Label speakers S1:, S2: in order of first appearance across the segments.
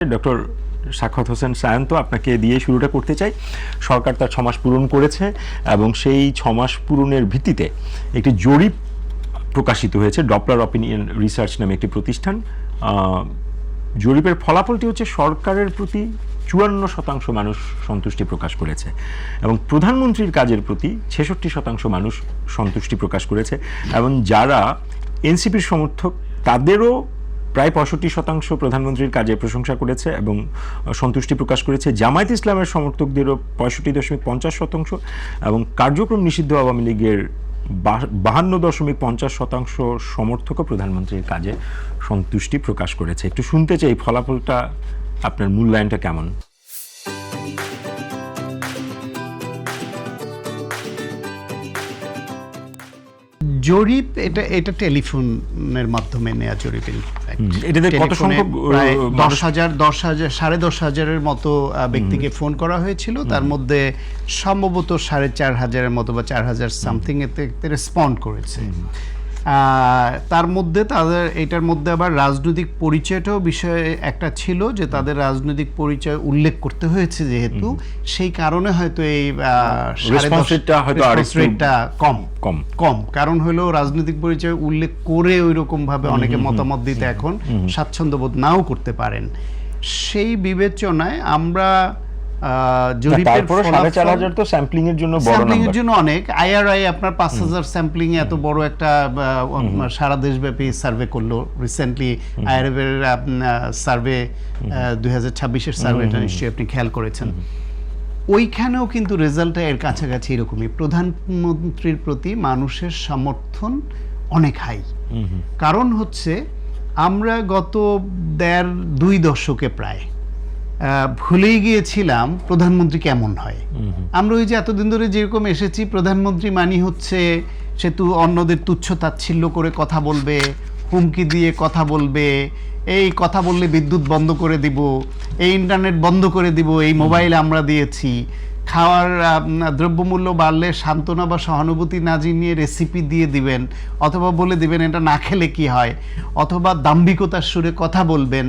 S1: Doctor Sakhawat Hossain Sayanta, আপনাকে দিয়ে শুরুটা করতে চাই। সরকার তার 6 মাস পূরণ করেছে এবং সেই 6 মাস পূরণের ভিত্তিতে একটি জরিপ প্রকাশিত হয়েছে, ডপলার অপিনিয়ন রিসার্চ নামে একটি প্রতিষ্ঠান। জরিপের ফলাফলটি হচ্ছে সরকারের প্রতি 54% মানুষ সন্তুষ্টি প্রকাশ করেছে এবং প্রধানমন্ত্রীর কাজের প্রতি 66% মানুষ সন্তুষ্টি প্রকাশ করেছে এবং যারা এনসিপির সমর্থক তাদেরও প্রায় 65% প্রধানমন্ত্রীর কাজে প্রশংসা করেছে এবং সন্তুষ্টি প্রকাশ করেছে। জামায়াত ইসলামের সমর্থকদেরও 65.50% এবং কার্যক্রম নিষিদ্ধ আওয়ামী লীগের 52.50% সমর্থকও প্রধানমন্ত্রীর কাজে সন্তুষ্টি প্রকাশ করেছে। একটু শুনতে চাই ফলাফলটা, আপনার মূল্যায়নটা কেমন?
S2: জরিপ এটা টেলিফোনের মাধ্যমে নেওয়া জরিপ।
S1: এটাতে কত সংখ্যক?
S2: 10,000-10,500 মতো ব্যক্তিকে ফোন করা হয়েছিল, তার মধ্যে সম্ভবত 4,500 মতো বা 4,000 সামথিং এতে রেসপন্ড করেছে। তার মধ্যে এটার মধ্যে আবার রাজনৈতিক পরিচয়টাও বিষয় একটা ছিল, যে তাদের রাজনৈতিক পরিচয় উল্লেখ করতে হয়েছে, যেহেতু সেই কারণে হয়তো এই রেটটা কম। কারণ হলো রাজনৈতিক পরিচয় উল্লেখ করে ওই রকম ভাবে অনেকে মতামত দিতে এখন স্বাচ্ছন্দ্যবোধ নাও করতে পারেন। সেই বিবেচনায় আমরা জরিপের
S1: 4,500 তো স্যাম্পলিং এর জন্য বড় নাম্বার,
S2: এর জন্য অনেক। আইআরআই আপনার 5,000 স্যাম্পলিং এ এত বড় একটা সারা দেশব্যাপী সার্ভে করলো রিসেন্টলি। আইআরআই এর সার্ভে 2026 এর সার্ভেটা নিশ্চয়ই আপনি খেয়াল করেছেন। ওইখানেও কিন্তু রেজাল্টটা এর কাছাকাছি এরকমই। প্রধানমন্ত্রীর প্রতি মানুষের সমর্থন অনেক হাই। কারণ হচ্ছে আমরা গত 1.5-2 দশকে প্রায় ভুলেই গিয়েছিলাম প্রধানমন্ত্রী কেমন হয়। আমরা ওই যে এতদিন ধরে যেরকম এসেছি, প্রধানমন্ত্রী মানি হচ্ছে সে অন্যদের তুচ্ছ তাচ্ছিল্য করে কথা বলবে, হুমকি দিয়ে কথা বলবে, এই কথা বললে বিদ্যুৎ বন্ধ করে দিব, এই ইন্টারনেট বন্ধ করে দিব, এই মোবাইল আমরা দিয়েছি, খাওয়ার দ্রব্যমূল্য বাড়লে সান্ত্বনা বা সহানুভূতি না জানিয়ে রেসিপি দিয়ে দিবেন, অথবা বলে দিবেন এটা না খেলে কি হয়, অথবা দাম্ভিকতার সুরে কথা বলবেন,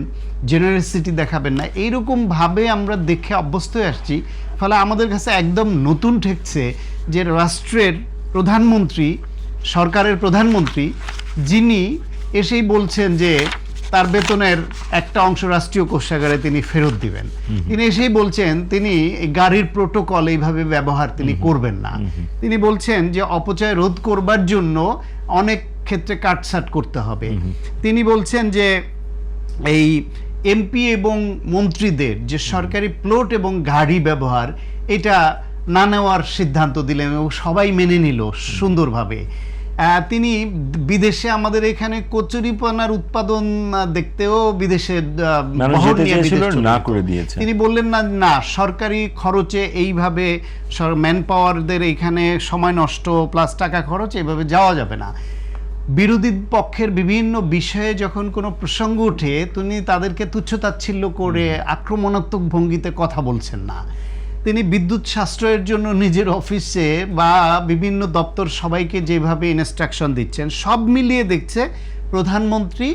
S2: জেনারেসিটি দেখাবেন না। এইরকমভাবে আমরা দেখে অভ্যস্ত হয়ে আসছি। ফলে আমাদের কাছে একদম নতুন ঠেকছে যে রাষ্ট্রের প্রধানমন্ত্রী, সরকারের প্রধানমন্ত্রী, যিনি এসেই বলছেন যে তার বেতনের একটা অংশ রাষ্ট্রীয় কোষাগারে তিনি ফেরত দিবেন। তিনি এসেই বলছেন তিনি গাড়ির প্রোটোকল এইভাবে ব্যবহার তিনি করবেন না। তিনি বলছেন যে অপচয় রোধ করবার জন্য অনেক ক্ষেত্রে কাটছাট করতে হবে। তিনি বলছেন যে এই এমপি এবং মন্ত্রীদের যে সরকারি প্লট এবং গাড়ি ব্যবহার, এটা না নেওয়ার সিদ্ধান্ত দিলেন এবং সবাই মেনে নিল সুন্দরভাবে। তিনি বিদেশে আমাদের এখানে কচুরিপানার উৎপাদন দেখতেও বিদেশে
S1: না করে দিয়েছে।
S2: তিনি বললেন না সরকারি খরচে এইভাবে ম্যান পাওয়ারদের এইখানে সময় নষ্ট প্লাস টাকা খরচ এইভাবে যাওয়া যাবে না। বিরোধী পক্ষের বিভিন্ন বিষয়ে যখন কোনো প্রসঙ্গ ওঠে, তিনি তাদেরকে তুচ্ছতাচ্ছিল্য করে আক্রমণাত্মক ভঙ্গিতে কথা বলছেন না। তিনি বিদ্যুৎ সাশ্রয়ের জন্য নিজের অফিসে বা বিভিন্ন দপ্তর সবাইকে যেভাবে ইনস্ট্রাকশন দিচ্ছেন, সব মিলিয়ে দেখছে প্রধানমন্ত্রী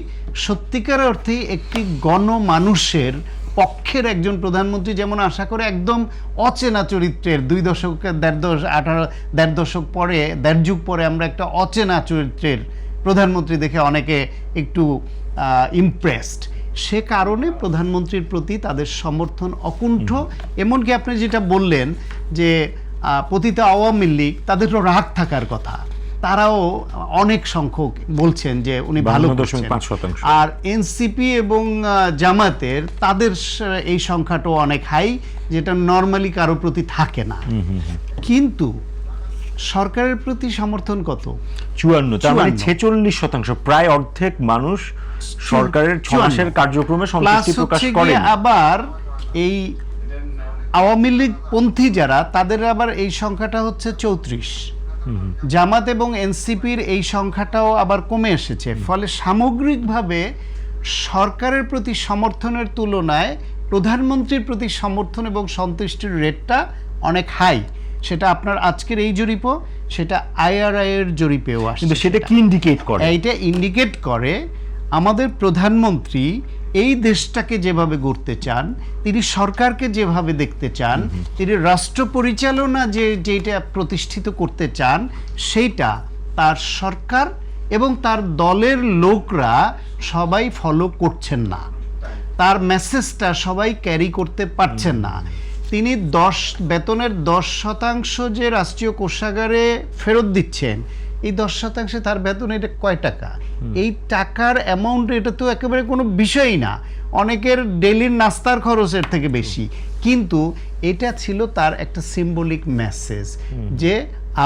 S2: সত্যিকার অর্থেই একটি গণমানুষের পক্ষের একজন প্রধানমন্ত্রী, যেমন আশা করে একদম অচেনা চরিত্রের 2 দশক 1.5 দশক পরে, 1.5 যুগ পরে আমরা একটা অচেনা চরিত্রের প্রধানমন্ত্রী দেখে অনেকে একটু ইমপ্রেসড। সে কারণে প্রধানমন্ত্রীর প্রতি তাদের সমর্থন অকুণ্ঠ। এমনকি আপনি যেটা বললেন যে পতিত আওয়ামী লীগ, তাদেরও রাগ থাকার কথা, তারাও অনেক সংখ্যক বলছেন যে উনি ভালো করছেন। আর এনসিপি এবং জামাতের তাদের এই সংখ্যাটাও অনেক হাই, যেটা নর্মালি কারো প্রতি থাকে না। কিন্তু সরকারের প্রতি সমর্থন কত?
S1: 54, তার মানে 46%, প্রায় অর্ধেক মানুষ সরকারের 6 মাসের কার্যক্রমে সন্তুষ্টি প্রকাশ করে।
S2: আবার এই আওয়ামী লীগ পন্থী যারা, তাদের আবার এই সংখ্যাটা হচ্ছে 34। জামাত এবং এনসিপির এই সংখ্যাটাও আবার কমে এসেছে। ফলে সামগ্রিকভাবে সরকারের প্রতি সমর্থনের তুলনায় প্রধানমন্ত্রীর প্রতি সমর্থন এবং সন্তুষ্টির রেটটা অনেক হাই। সেটা আপনার আজকের এই জরিপও, সেটা আইআরআই এর জরিপেও আসে।
S1: কিন্তু সেটা কি ইন্ডিকেট করে?
S2: এইটা ইন্ডিকেট করে আমাদের প্রধানমন্ত্রী এই দেশটাকে যেভাবে গড়তে চান, তিনি সরকারকে যেভাবে দেখতে চান, তিনি রাষ্ট্র পরিচালনা যেটা প্রতিষ্ঠিত করতে চান, সেইটা তার সরকার এবং তার দলের লোকরা সবাই ফলো করছেন না। তার মেসেজটা সবাই ক্যারি করতে পারছেন না। তিনি বেতনের 10% যে রাষ্ট্রীয় কোষাগারে ফেরত দিচ্ছেন, এই 10% তার বেতন, এটা কয় টাকা? এই টাকার অ্যামাউন্ট, এটা তো একেবারে কোনো বিষয়ই না, অনেকের ডেলির নাস্তার খরচের থেকে বেশি। কিন্তু এটা ছিল তার একটা সিম্বলিক মেসেজ যে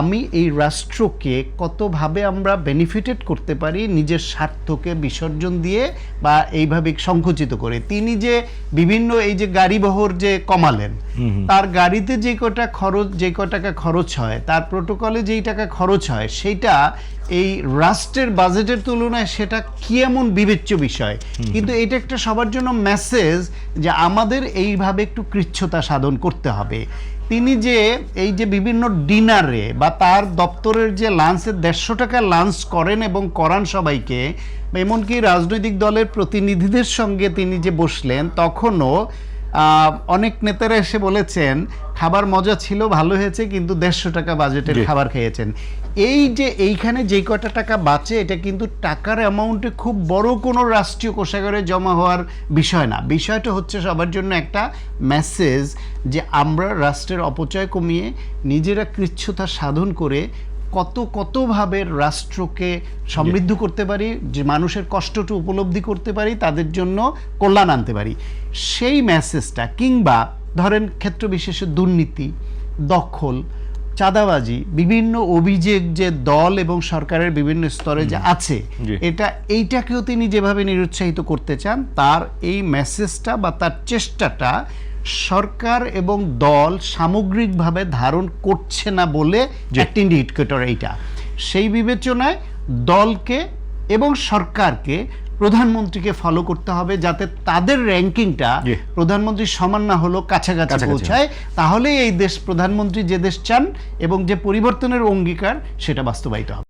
S2: আমি এই রাষ্ট্রকে কতভাবে আমরা বেনিফিটেড করতে পারি নিজের স্বার্থকে বিসর্জন দিয়ে বা এইভাবে সংকুচিত করে। তিনি যে বিভিন্ন এই যে গাড়ি বহর যে কমালেন, তার গাড়িতে যে টাকা খরচ হয়, তার প্রোটোকলে যেই টাকা খরচ হয়, সেইটা এই রাষ্ট্রের বাজেটের তুলনায় সেটা কি এমন বিবেচ্য বিষয়। কিন্তু এটা একটা সবার জন্য মেসেজ যে আমাদের এইভাবে একটু কৃচ্ছতা সাধন করতে হবে। তিনি যে এই যে বিভিন্ন ডিনারে বা তার দপ্তরের যে লাঞ্চের 150 টাকা লাঞ্চ করেন এবং করান সবাইকে, এমনকি রাজনৈতিক দলের প্রতিনিধিদের সঙ্গে তিনি যে বসলেন, তখনও অনেক নেতারা এসে বলেছেন খাবার মজা ছিল, ভালো হয়েছে, কিন্তু 150 টাকা বাজেটের খাবার খেয়েছেন। এই যে এইখানে যেই কটা টাকা বাঁচে, এটা কিন্তু টাকার অ্যামাউন্টে খুব বড় কোনো রাষ্ট্রীয় কোষাগারে জমা হওয়ার বিষয় না। বিষয়টা হচ্ছে সবার জন্য একটা মেসেজ যে আমরা রাষ্ট্রের অপচয় কমিয়ে নিজেরা কৃচ্ছতা সাধন করে কতভাবে রাষ্ট্রকে সমৃদ্ধ করতে পারি, যে মানুষের কষ্টটা উপলব্ধি করতে পারি, তাদের জন্য কল্যাণ আনতে পারি, সেই মেসেজটা। কিংবা ধরেন ক্ষেত্র বিশেষে দুর্নীতি, দখল, চাঁদাবাজি, বিভিন্ন অভিযোগ যে দল এবং সরকারের বিভিন্ন স্তরে যে আছে, এইটাকেও তিনি যেভাবে নিরুৎসাহিত করতে চান, তার এই মেসেজটা বা তার চেষ্টাটা সরকার এবং দল সামগ্রিকভাবে ধারণ করছে না বলে একটা ইন্ডিকেটর এইটা। সেই বিবেচনায় দলকে এবং সরকারকে, প্রধানমন্ত্রীকে ফলো করতে হবে, যাতে তাদের র্যাঙ্কিংটা প্রধানমন্ত্রীর সমান না হলেও কাছাকাছি পৌঁছায়। তাহলে এই দেশ, প্রধানমন্ত্রী যে দেশ চান এবং যে পরিবর্তনের অঙ্গীকার, সেটা বাস্তবায়িত হবে।